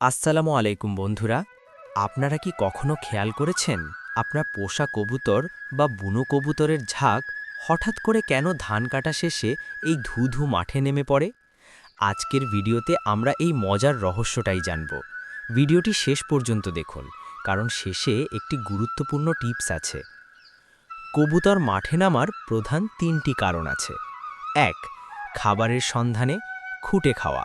আসসালামু আলাইকুম বন্ধুরা। আপনারা কি কখনো খেয়াল করেছেন আপনার পোষা কবুতর বা বুনো কবুতরের ঝাঁক হঠাৎ করে কেন ধান কাটা শেষে এই ধু ধু মাঠে নেমে পড়ে? আজকের ভিডিওতে আমরা এই মজার রহস্যটাই জানব। ভিডিওটি শেষ পর্যন্ত দেখুন, কারণ শেষে একটি গুরুত্বপূর্ণ টিপস আছে। কবুতর মাঠে নামার প্রধান তিনটি কারণ আছে। ১. খাবারের সন্ধানে খুঁটে খাওয়া।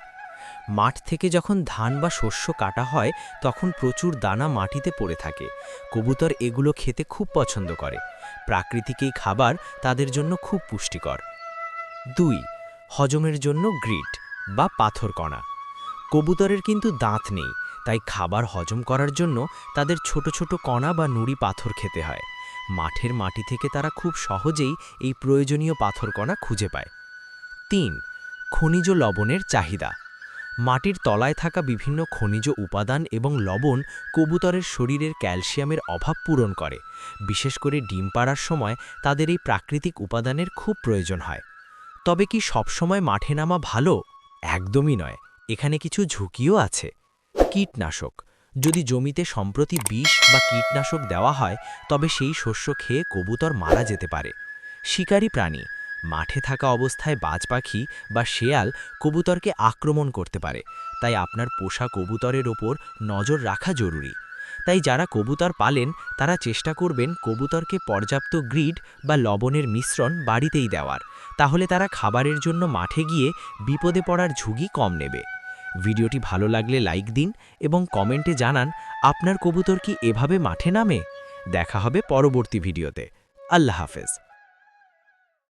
মাঠ থেকে যখন ধান বা শস্য কাটা হয় তখন প্রচুর দানা মাটিতে পড়ে থাকে। কবুতর এগুলো খেতে খুব পছন্দ করে। প্রাকৃতিক এই খাবার তাদের জন্য খুব পুষ্টিকর। ২. হজমের জন্য গ্রিট বা পাথরকণা। কবুতরের কিন্তু দাঁত নেই, তাই খাবার হজম করার জন্য তাদের ছোট ছোট কণা বা নুড়ি পাথর খেতে হয়। মাঠের মাটি থেকে তারা খুব সহজেই এই প্রয়োজনীয় পাথরকণা খুঁজে পায়। ৩. খনিজ লবণের চাহিদা। মাটির তলায় থাকা বিভিন্ন খনিজ উপাদান এবং লবণ কবুতরের শরীরের ক্যালসিয়ামের অভাব পূরণ করে। বিশেষ করে ডিম পাড়ার সময় তাদের এই প্রাকৃতিক উপাদানের খুব প্রয়োজন হয়। তবে কি সবসময় মাঠে নামা ভালো? একদমই নয়, এখানে কিছু ঝুঁকিও আছে। কীটনাশক। যদি জমিতে সম্প্রতি বিষ বা কীটনাশক দেওয়া হয় তবে সেই শস্য খেয়ে কবুতর মারা যেতে পারে। শিকারী প্রাণী। মাঠে থাকা অবস্থায় বাজ পাখি বা শেয়াল কবুতরকে আক্রমণ করতে পারে, তাই আপনার পোষা কবুতরের ওপর নজর রাখা জরুরি। তাই যারা কবুতর পালেন তারা চেষ্টা করবেন কবুতরকে পর্যাপ্ত গ্রিড বা লবণের মিশ্রণ বাড়িতেই দেওয়ার, তাহলে তারা খাবারের জন্য মাঠে গিয়ে বিপদে পড়ার ঝুঁকি কম নেবে। ভিডিওটি ভালো লাগলে লাইক দিন এবং কমেন্টে জানান আপনার কবুতর কি এভাবে মাঠে নামে। দেখা হবে পরবর্তী ভিডিওতে। আল্লাহ হাফেজ।